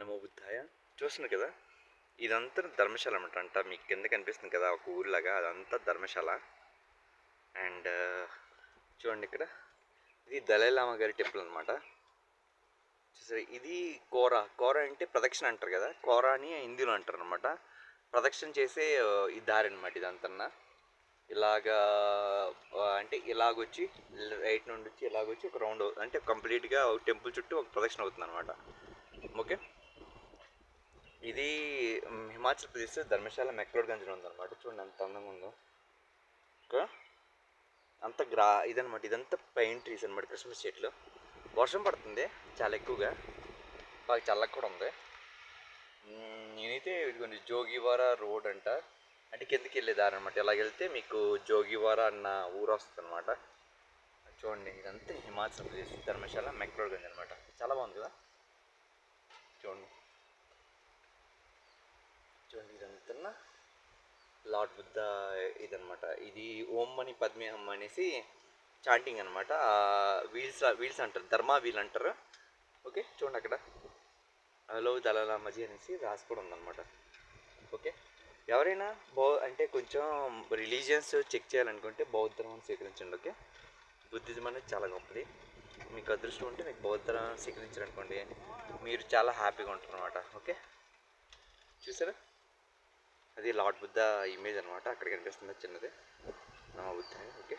నమో బుద్ధాయ. చూస్తున్నారు కదా, ఇదంతా ధర్మశాల అనమాట. అంట మీకు కింద కనిపిస్తుంది కదా ఒక ఊరిలాగా, అదంతా ధర్మశాల. అండ్ చూడండి ఇక్కడ, ఇది దలైలామా గారి టెంపుల్ అనమాట. చూసారు, ఇది కోరా అంటే ప్రదక్షిణ అంటారు కదా, కోరా అని హిందీలో అంటారు అనమాట. ప్రదక్షిణ చేసే ఈ దారి అనమాట ఇదంతా. ఇలాగా అంటే ఇలాగొచ్చి రైట్ నుండి వచ్చి ఇలాగొచ్చి ఒక రౌండ్, అంటే కంప్లీట్గా టెంపుల్ చుట్టూ ఒక ప్రదక్షిణ అవుతుంది అనమాట. ఓకే, ఇది హిమాచల్ ప్రదేశ్ ధర్మశాల మెక్లోడ్గంజ్లో ఉందన్నమాట. చూడండి ఎంత అందంగా ఉందో. ఇంకా అంత ఇదనమాట, ఇదంతా పైన్ ట్రీస్ అనమాట, క్రిస్మస్ చెట్లు. వర్షం పడుతుంది చాలా ఎక్కువగా, బాగా చల్లగా కూడా ఉంది. నేనైతే ఇదిగోండి జోగివారా రోడ్ అంట, అంటే కిందకి వెళ్ళే దారి అనమాట. ఇలాగ వెళ్తే మీకు జోగివారా అన్న ఊరు వస్తుంది అనమాట. చూడండి, ఇదంతా హిమాచల్ ప్రదేశ్ ధర్మశాల మెక్లోడ్గంజ్ అనమాట. చాలా బాగుంది కదా. చూడండి ఇదంతా లార్డ్ బుద్ధ ఇదనమాట. ఇది ఓం మని పద్మే హమ్ అనేసి చాంటింగ్ అనమాట. వీల్స్ అంటారు, ధర్మా వీల్ అంటారు. ఓకే, చూడండి అక్కడ హలో దళలామజీ అనేసి రాసి కూడా ఉందన్నమాట. ఓకే, ఎవరైనా అంటే కొంచెం రిలీజియన్స్ చెక్ చేయాలనుకుంటే బౌద్ధ ధర్మాన్ని స్వీకరించండి. ఓకే, బుద్ధిజం అనేది చాలా గొప్పది. మీకు అదృష్టం ఉంటే మీకు బౌద్ధ ధర్మాన్ని స్వీకరించారనుకోండి, మీరు చాలా హ్యాపీగా ఉంటారు అనమాట. ఓకే, చూసారా, అది లార్డ్ బుద్ధ ఇమేజ్ అనమాట. అక్కడ కనిపిస్తుంది చిన్నది నమో బుద్ధ. ఓకే,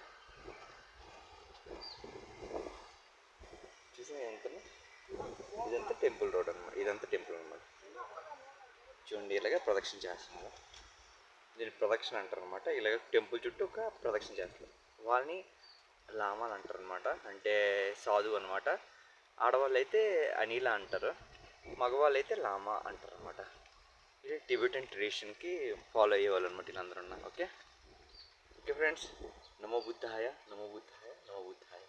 చూసా ఇదంతా టెంపుల్ రోడ్ అనమాట, ఇదంతా టెంపుల్ అనమాట. చూడండి ఇలాగ ప్రదక్షిణ చేస్తున్నారు, దీన్ని ప్రదక్షిణ అంటారు అనమాట. ఇలాగ టెంపుల్ చుట్టూ ఒక ప్రదక్షిణ చేస్తారు. వాళ్ళని లామాలు అంటారు అనమాట, అంటే సాధువు అనమాట. ఆడవాళ్ళు అయితే అనిలా అంటారు, మగవాళ్ళు అయితే లామా అంటారు అనమాట. ఇది టిబెటన్ ట్రెడిషన్కి ఫాలో అయ్యేవాళ్ళు అనమాట వీళ్ళందరూ. ఓకే ఓకే ఫ్రెండ్స్, నమో బుద్ధాయ నమో బుద్ధాయ నమో బుద్ధాయ.